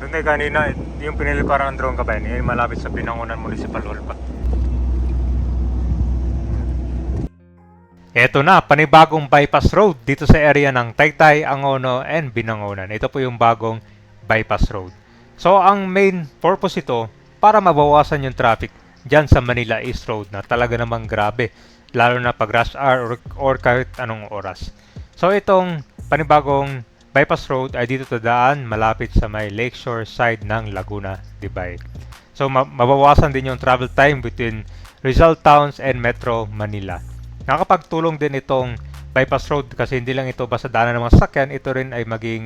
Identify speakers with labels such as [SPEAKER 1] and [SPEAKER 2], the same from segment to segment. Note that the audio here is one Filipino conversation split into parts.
[SPEAKER 1] Hindi kanina, yung pinili parang drone ka ba yun? Yung malapit sa Binangonan Municipal Hall pa. Eto na, panibagong bypass road dito sa area ng Taytay, Angono, and Binangonan. Ito po yung bagong bypass road. So, ang main purpose ito, para mabawasan yung traffic dyan sa Manila East Road na talaga namang grabe. Lalo na pag rush hour or kahit anong oras. So, itong panibagong bypass road ay dito tadaan malapit sa may lakeshore side ng Laguna Divide. So, mabawasan din yung travel time between Rizal Towns and Metro Manila. Nakakapagtulong din itong bypass road kasi hindi lang ito basta daanan ng mga sasakyan, ito rin ay maging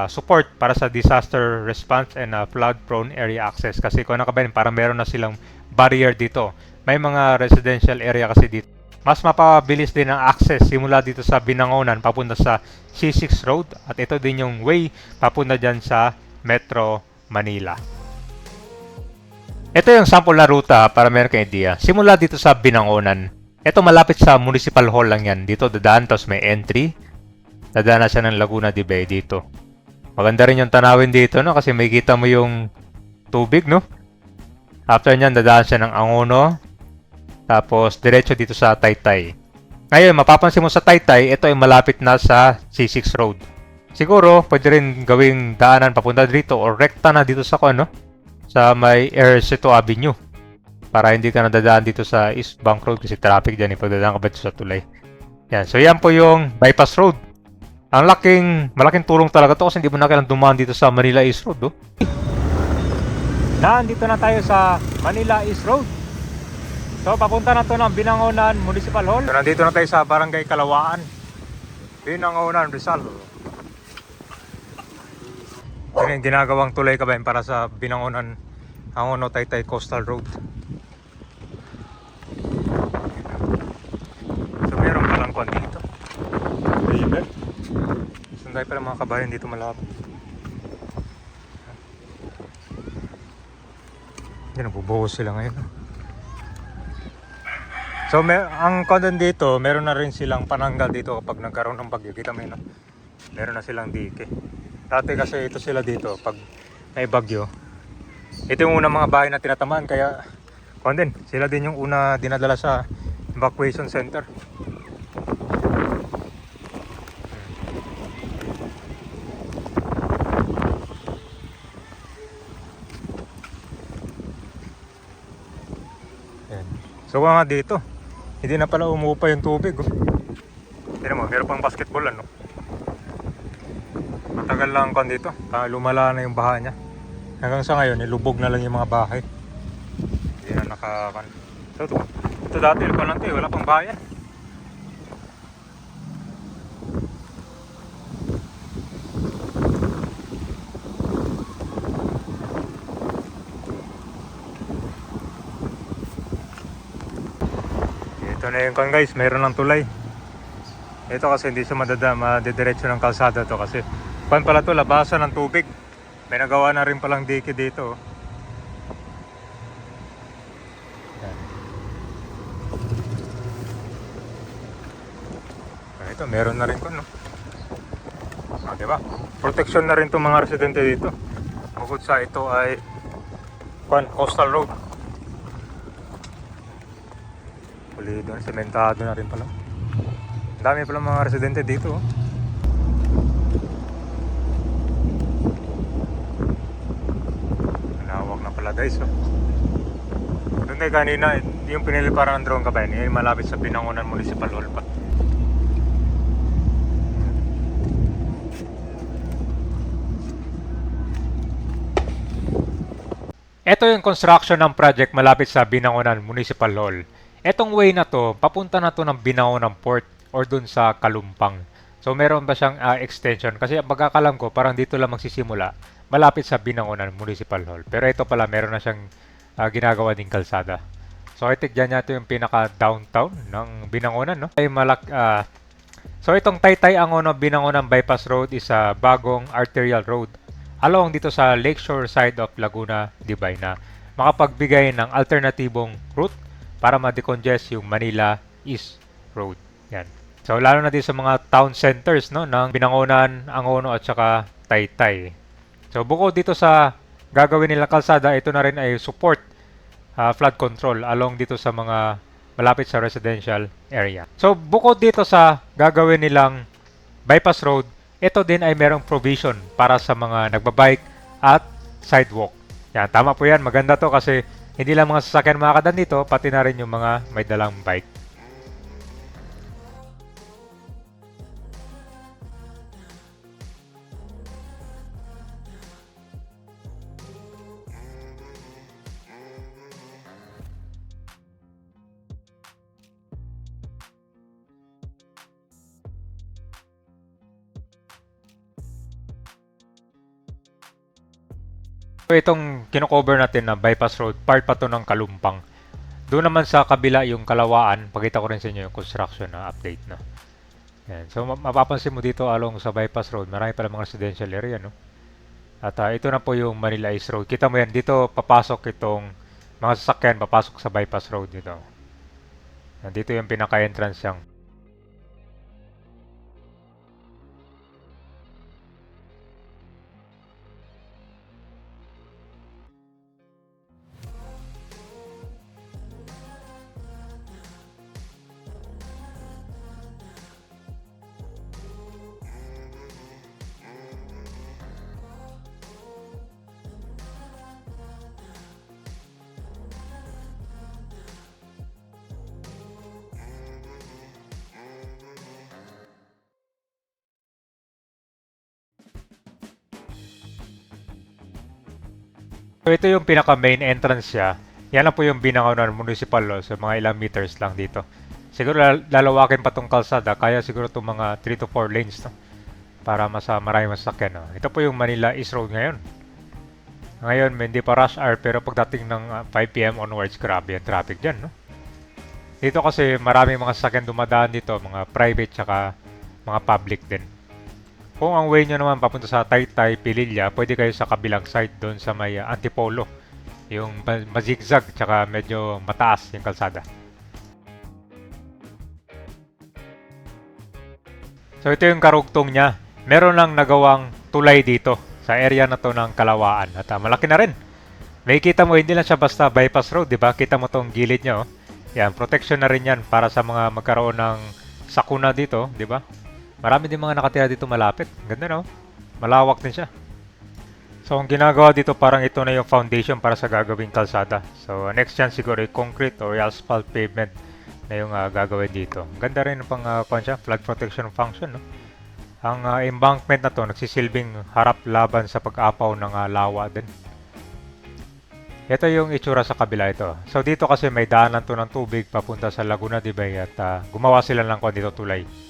[SPEAKER 1] support para sa disaster response and flood prone area access. Kasi kung nakabayan, parang meron na silang barrier dito. May mga residential area kasi dito. Mas mapabilis din ang access simula dito sa Binangonan papunta sa C6 Road at ito din yung way papunta dyan sa Metro Manila. Ito yung sample na ruta para meron kang idea. Simula dito sa Binangonan. Ito malapit sa Municipal Hall lang yan. Dito dadaan, tapos may entry. Dadaan na siya ng Laguna de Bay dito. Maganda rin yung tanawin dito, no? Kasi may kita mo yung tubig, no? After nyan, dadaan siya ng Angono. Tapos, diretso dito sa Taytay. Ngayon, mapapansin mo sa Taytay, ito ay malapit na sa C6 Road. Siguro, pwede rin gawing daanan papunta dito or rekta na dito sa sa may Ercito Avenue. Para hindi ka nadadaan dito sa East Bank Road kasi traffic dyan pagdadaan ka ba dito sa tulay. Yan. So yan po yung bypass road. Ang malaking tulong talaga to kasi hindi mo na kailangang dumaan dito sa Manila East Road. Oh. Nandito na tayo sa Manila East Road. So papunta na to ng Binangonan Municipal Hall. So nandito na tayo sa Barangay Kalawaan. Binangonan, Rizal. Yan yung ginagawang tulay ka ba para sa Binangonan Angono Taytay Coastal Road. So meron palang kwan dito. River. Sunday pa lang mga kabayan dito malapit. Yan, nabubuhos sila ngayon. So ang kwan dito, meron na rin silang pananggal dito kapag nagkaroon ng bagyo. Kita mo yun, no? Meron na silang dike. Dati kasi ito sila dito pag may bagyo. Ito yung unang mga bahay na tinatamaan kaya kung din, sila din yung una dinadala sa evacuation center. Ayan. So nga dito, hindi na pala umuupa yung tubig. Oh. Tignan mo, meron pang basketball ano. Matagal lang kung dito, lumala na yung baha niya. Hanggang sa ngayon, nilubog na lang yung mga bahay. Hindi na nakakan. So, ito dati pa lang ito, wala pang bayan. Ito na yung kan guys, meron ng tulay. Ito kasi hindi siya madidiretso ng kalsada to kasi pan pala to, labasan ng tubig. May nagawa na rin palang dike dito. Ito, meron na rin ko, no? Diba? Protection na rin itong mga residente dito. Bukod sa ito ay coastal road. Pulido, sementado na rin pala. Ang dami pala mga residente dito. Guys, oh. Doon tayo kanina, yung pinili parang drone ka ba yun? Yung malapit sa Binangonan Municipal Hall pa. Ito yung construction ng project malapit sa Binangonan Municipal Hall. Etong way na to, papunta na to ng Binangonan Port or dun sa Kalumpang. So meron ba siyang extension? Kasi pagkakalam ko, parang dito lang magsisimula. Malapit sa Binangonan Municipal Hall. Pero ito pala, meron na siyang ginagawa ding kalsada. So, itigyan niya ito yung pinaka-downtown ng Binangonan, no? So, itong Taytay Angono Binangonan Bypass Road is a bagong arterial road along dito sa lakeshore side of Laguna Divide na makapagbigay ng alternatibong route para ma-decongest yung Manila East Road. Yan. So, lalo na din sa mga town centers, no, ng Binangonan, Angono at saka Taytay. So bukod dito sa gagawin nilang kalsada, ito na rin ay support flood control along dito sa mga malapit sa residential area. So bukod dito sa gagawin nilang bypass road, ito din ay merong provision para sa mga nagbabike at sidewalk. Yan, tama po yan. Maganda to kasi hindi lang mga sasakyan makakadaan dito, pati na rin yung mga may dalang bike. So itong kino-cover natin na bypass road, part pa to ng Kalumpang. Doon naman sa kabila yung Kalawaan, pakita ko rin sa inyo yung construction na update na. Yan. So mapapansin mo dito along sa bypass road, marami pala mga residential area, no? At ito na po yung Manila East Road. Kita mo yan, dito papasok itong mga sasakyan, papasok sa bypass road dito. Dito yung pinaka-entrance yung. So ito yung pinaka main entrance siya. Yan lang po yung binangaw ng municipal law. So mga ilang meters lang dito. Siguro lalawakin pa tong kalsada. Kaya siguro itong mga 3 to 4 lanes, no? Para marami masakyan, no? Ito po yung Manila East Road ngayon. Ngayon hindi pa rush hour pero pagdating ng 5 PM onwards, grabe ang traffic dyan, no? Dito kasi maraming mga sasakyan dumadaan dito. Mga private tsaka mga public din. Kung ang way nyo naman papunta sa Taytay, Pililla, pwede kayo sa kabilang side doon sa may Antipolo. Yung mazigzag tsaka medyo mataas yung kalsada. So ito yung karugtong niya. Meron lang nagawang tulay dito sa area na to ng Kalawaan. At malaki na rin. May kita mo, hindi lang siya basta bypass road, di ba? Kita mo tong gilid niya, oh. Yan, protection na rin yan para sa mga magkaroon ng sakuna dito, di ba? Marami din mga nakatira dito malapit. Ganda, no? Malawak din siya. So, ang ginagawa dito parang ito na yung foundation para sa gagawing kalsada. So, next yan siguro ay concrete or asphalt pavement na yung gagawin dito. Ganda rin pang flood protection function, no? Ang embankment na to nagsisilbing harap laban sa pag-apaw ng lawa din. Ito yung itsura sa kabila ito. So, dito kasi may daanan to ng tubig papunta sa Laguna de Bay at gumawa sila ng dito tulay.